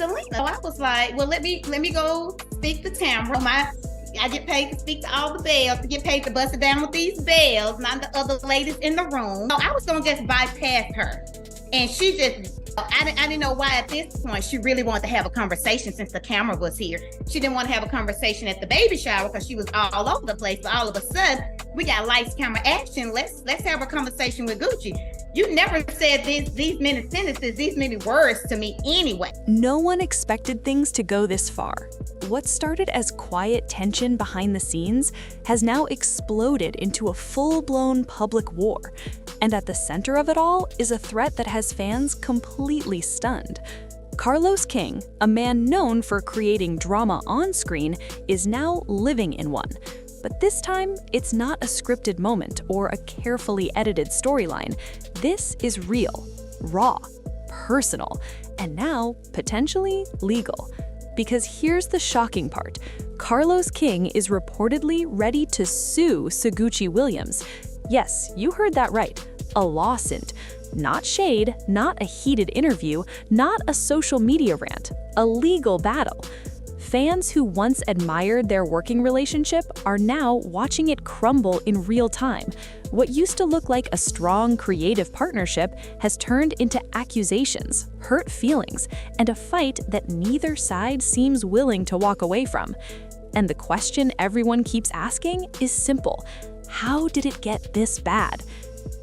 Selena. So I was like, well, let me go speak to Tamara. I get paid to speak to all the bells, to get paid to bust it down with these bells, not the other ladies in the room. So I was gonna just bypass her. And she just, I didn't know why at this point she really wanted to have a conversation since the camera was here. She didn't want to have a conversation at the baby shower because she was all over the place. But all of a sudden, we got lights, camera, action. Let's have a conversation with Gucci. You never said these many sentences, these many words to me anyway. No one expected things to go this far. What started as quiet tension behind the scenes has now exploded into a full-blown public war. And at the center of it all is a threat that has fans completely stunned. Carlos King, a man known for creating drama on screen, is now living in one. But this time, it's not a scripted moment or a carefully edited storyline. This is real, raw, personal, and now potentially legal. Because here's the shocking part. Carlos King is reportedly ready to sue Sogucci Williams. Yes, you heard that right. A lawsuit. Not shade, not a heated interview, not a social media rant. A legal battle. Fans who once admired their working relationship are now watching it crumble in real time. What used to look like a strong creative partnership has turned into accusations, hurt feelings, and a fight that neither side seems willing to walk away from. And the question everyone keeps asking is simple. How did it get this bad?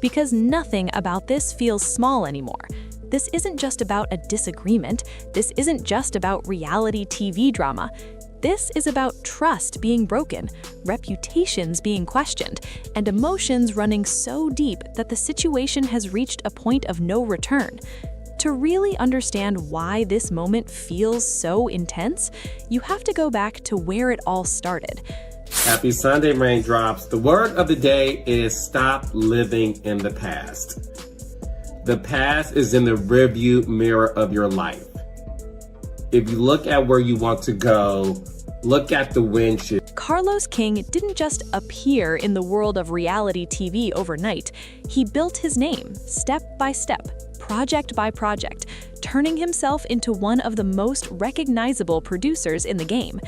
Because nothing about this feels small anymore. This isn't just about a disagreement. This isn't just about reality TV drama. This is about trust being broken, reputations being questioned, and emotions running so deep that the situation has reached a point of no return. To really understand why this moment feels so intense, you have to go back to where it all started. Happy Sunday, Raindrops. The word of the day is stop living in the past. The past is in the rearview mirror of your life. If you look at where you want to go, look at the windshield. Carlos King didn't just appear in the world of reality TV overnight. He built his name, step by step, project by project, turning himself into one of the most recognizable producers in the game.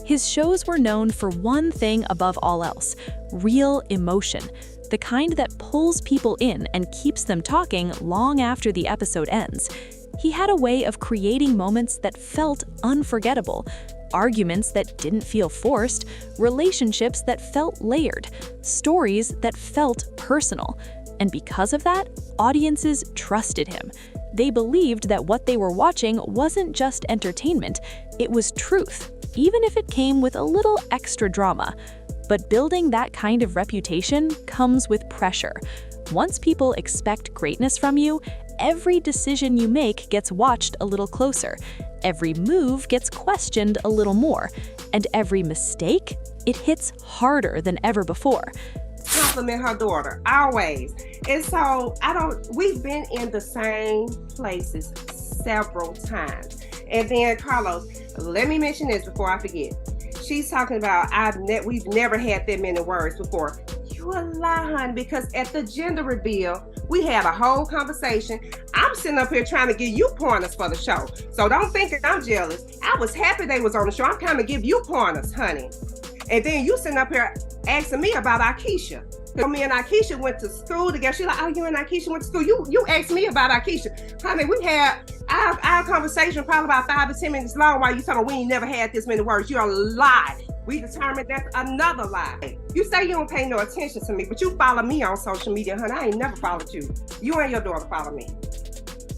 His shows were known for one thing above all else: real emotion. The kind that pulls people in and keeps them talking long after the episode ends. He had a way of creating moments that felt unforgettable, arguments that didn't feel forced, relationships that felt layered, stories that felt personal. And because of that, audiences trusted him. They believed that what they were watching wasn't just entertainment, it was truth, even if it came with a little extra drama. But building that kind of reputation comes with pressure. Once people expect greatness from you, every decision you make gets watched a little closer. Every move gets questioned a little more. And every mistake, it hits harder than ever before. Compliment her daughter, always. And so, we've been in the same places several times. And then Carlos, let me mention this before I forget. She's talking about we've never had that many words before. You a lie, honey, because at the gender reveal, we had a whole conversation. I'm sitting up here trying to give you pointers for the show. So don't think I'm jealous. I was happy they was on the show. I'm trying to give you pointers, honey. And then you sitting up here asking me about Akeisha. Me and Akeisha went to school together. She's like, oh, you and Akeisha went to school. You asked me about Akeisha. Honey, we had our conversation probably about 5 to 10 minutes long while you talking we ain't never had this many words. You're a lie. We determined that's another lie. You say you don't pay no attention to me, but you follow me on social media, honey. I ain't never followed you. You and your daughter follow me.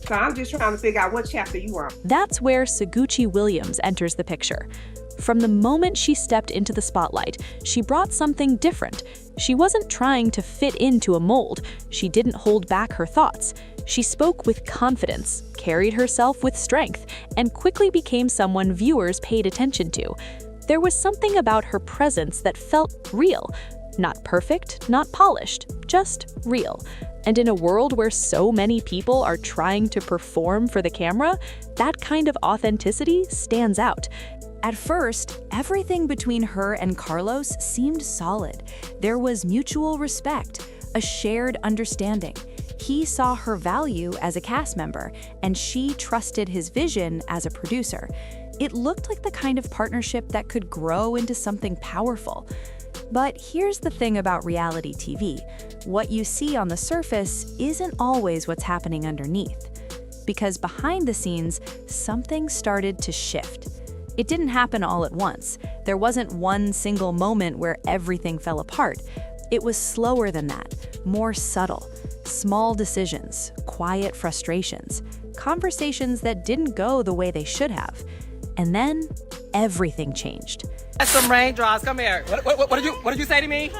So I'm just trying to figure out what chapter you are. That's where Sogucci Williams enters the picture. From the moment she stepped into the spotlight, she brought something different. She wasn't trying to fit into a mold. She didn't hold back her thoughts. She spoke with confidence, carried herself with strength, and quickly became someone viewers paid attention to. There was something about her presence that felt real. Not perfect, not polished, just real. And in a world where so many people are trying to perform for the camera, that kind of authenticity stands out. At first, everything between her and Carlos seemed solid. There was mutual respect, a shared understanding. He saw her value as a cast member, and she trusted his vision as a producer. It looked like the kind of partnership that could grow into something powerful. But here's the thing about reality TV. What you see on the surface isn't always what's happening underneath. Because behind the scenes, something started to shift. It didn't happen all at once. There wasn't one single moment where everything fell apart. It was slower than that, more subtle. Small decisions, quiet frustrations, conversations that didn't go the way they should have. And then, everything changed. That's some raindrops. Come here. What did you say to me?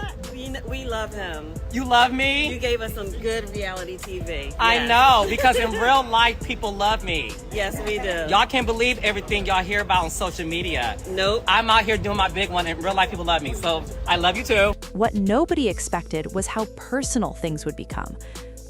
We love him. You love me? You gave us some good reality TV. I Yes. know, because in real life, people love me. Yes, we do. Y'all can't believe everything y'all hear about on social media. Nope. I'm out here doing my big one. In real life, people love me. So I love you too. What nobody expected was how personal things would become.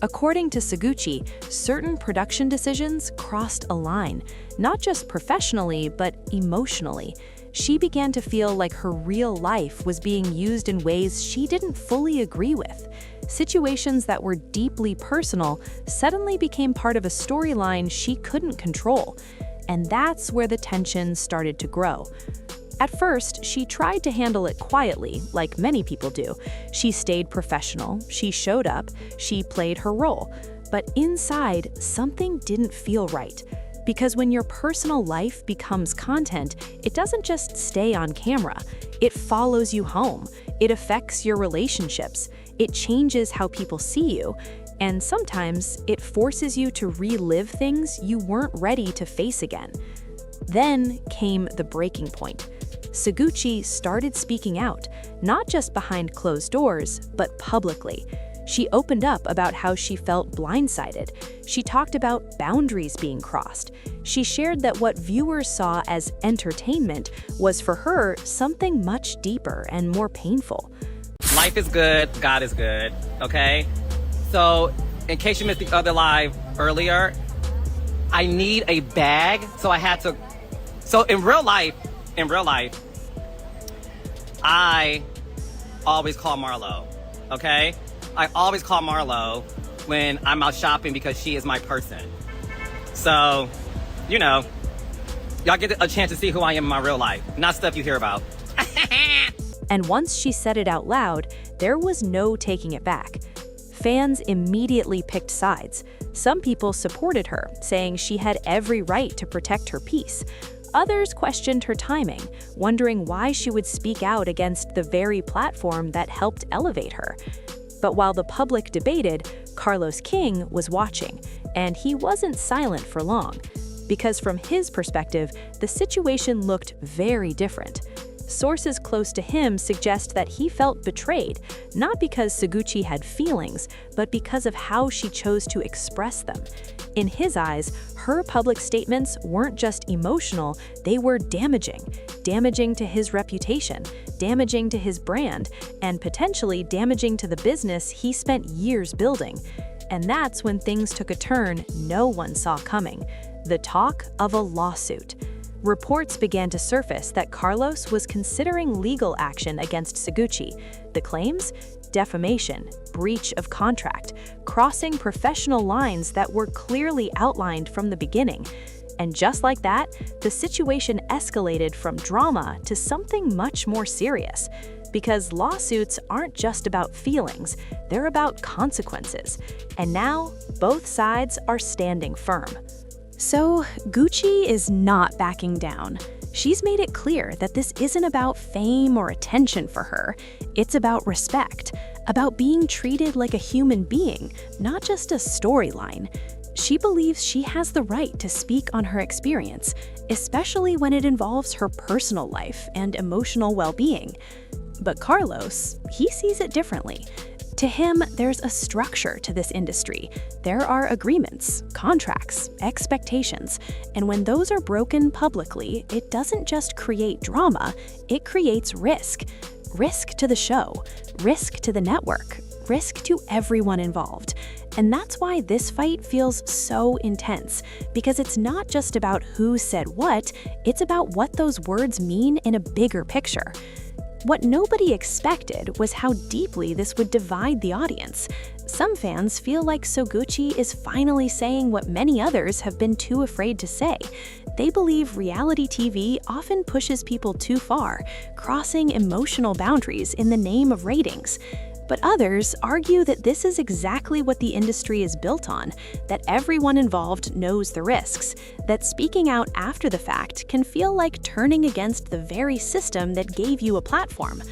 According to Sogucci, certain production decisions crossed a line, not just professionally, but emotionally. She began to feel like her real life was being used in ways she didn't fully agree with. Situations that were deeply personal suddenly became part of a storyline she couldn't control. And that's where the tension started to grow. At first, she tried to handle it quietly, like many people do. She stayed professional, she showed up, she played her role. But inside, something didn't feel right. Because when your personal life becomes content, it doesn't just stay on camera. It follows you home. It affects your relationships. It changes how people see you. And sometimes, it forces you to relive things you weren't ready to face again. Then came the breaking point. Sogucci started speaking out, not just behind closed doors, but publicly. She opened up about how she felt blindsided. She talked about boundaries being crossed. She shared that what viewers saw as entertainment was for her something much deeper and more painful. Life is good. God is good. Okay? So, in case you missed the other live earlier, I need a bag. So I had to... So in real life, I always call Marlo, okay? I always call Marlo when I'm out shopping because she is my person. So, you know, y'all get a chance to see who I am in my real life, not stuff you hear about. And once she said it out loud, there was no taking it back. Fans immediately picked sides. Some people supported her, saying she had every right to protect her peace. Others questioned her timing, wondering why she would speak out against the very platform that helped elevate her. But while the public debated, Carlos King was watching, and he wasn't silent for long. Because from his perspective, the situation looked very different. Sources close to him suggest that he felt betrayed, not because Sogucci had feelings, but because of how she chose to express them. In his eyes, her public statements weren't just emotional, they were damaging. Damaging to his reputation, damaging to his brand, and potentially damaging to the business he spent years building. And that's when things took a turn no one saw coming: the talk of a lawsuit. Reports began to surface that Carlos was considering legal action against Sogucci. The claims? Defamation, breach of contract, crossing professional lines that were clearly outlined from the beginning. And just like that, the situation escalated from drama to something much more serious. Because lawsuits aren't just about feelings, they're about consequences. And now, both sides are standing firm. So, Gucci is not backing down. She's made it clear that this isn't about fame or attention for her. It's about respect, about being treated like a human being, not just a storyline. She believes she has the right to speak on her experience, especially when it involves her personal life and emotional well-being. But Carlos, he sees it differently. To him, there's a structure to this industry. There are agreements, contracts, expectations, and when those are broken publicly, it doesn't just create drama, it creates risk. Risk to the show, risk to the network, risk to everyone involved. And that's why this fight feels so intense, because it's not just about who said what, it's about what those words mean in a bigger picture. What nobody expected was how deeply this would divide the audience. Some fans feel like Sogucci is finally saying what many others have been too afraid to say. They believe reality TV often pushes people too far, crossing emotional boundaries in the name of ratings. But others argue that this is exactly what the industry is built on, that everyone involved knows the risks, that speaking out after the fact can feel like turning against the very system that gave you a platform.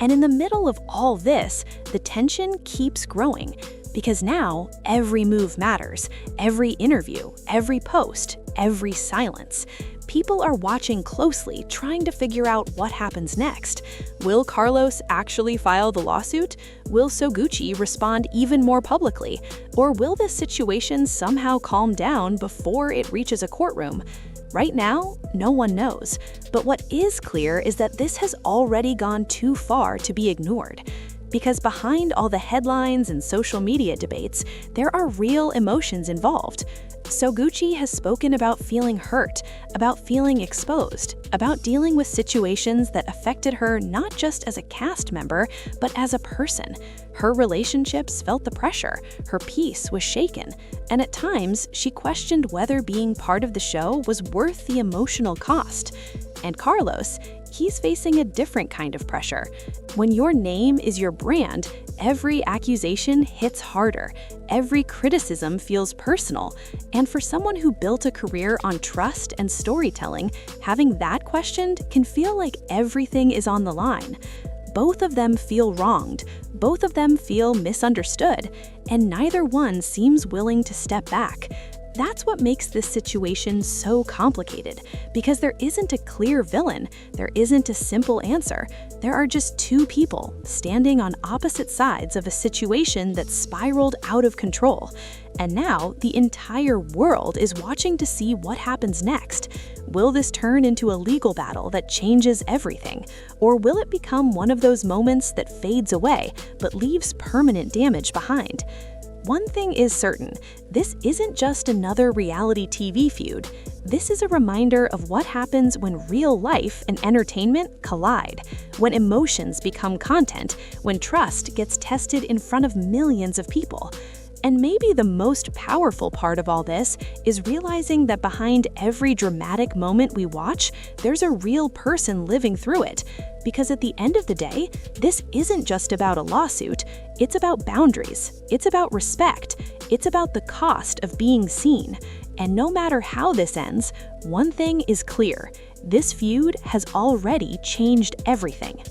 And in the middle of all this, the tension keeps growing, because now every move matters, every interview, every post, every silence. People are watching closely, trying to figure out what happens next. Will Carlos actually file the lawsuit? Will Sogucci respond even more publicly? Or will this situation somehow calm down before it reaches a courtroom? Right now, no one knows. But what is clear is that this has already gone too far to be ignored. Because behind all the headlines and social media debates, there are real emotions involved. Sogucci has spoken about feeling hurt, about feeling exposed, about dealing with situations that affected her not just as a cast member, but as a person. Her relationships felt the pressure, her peace was shaken, and at times she questioned whether being part of the show was worth the emotional cost. And Carlos, he's facing a different kind of pressure. When your name is your brand, every accusation hits harder. Every criticism feels personal. And for someone who built a career on trust and storytelling, having that questioned can feel like everything is on the line. Both of them feel wronged. Both of them feel misunderstood. And neither one seems willing to step back. That's what makes this situation so complicated, because there isn't a clear villain, there isn't a simple answer. There are just two people standing on opposite sides of a situation that spiraled out of control. And now the entire world is watching to see what happens next. Will this turn into a legal battle that changes everything? Or will it become one of those moments that fades away but leaves permanent damage behind? One thing is certain, this isn't just another reality TV feud. This is a reminder of what happens when real life and entertainment collide, when emotions become content, when trust gets tested in front of millions of people. And maybe the most powerful part of all this is realizing that behind every dramatic moment we watch, there's a real person living through it. Because at the end of the day, this isn't just about a lawsuit, it's about boundaries, it's about respect, it's about the cost of being seen. And no matter how this ends, one thing is clear, this feud has already changed everything.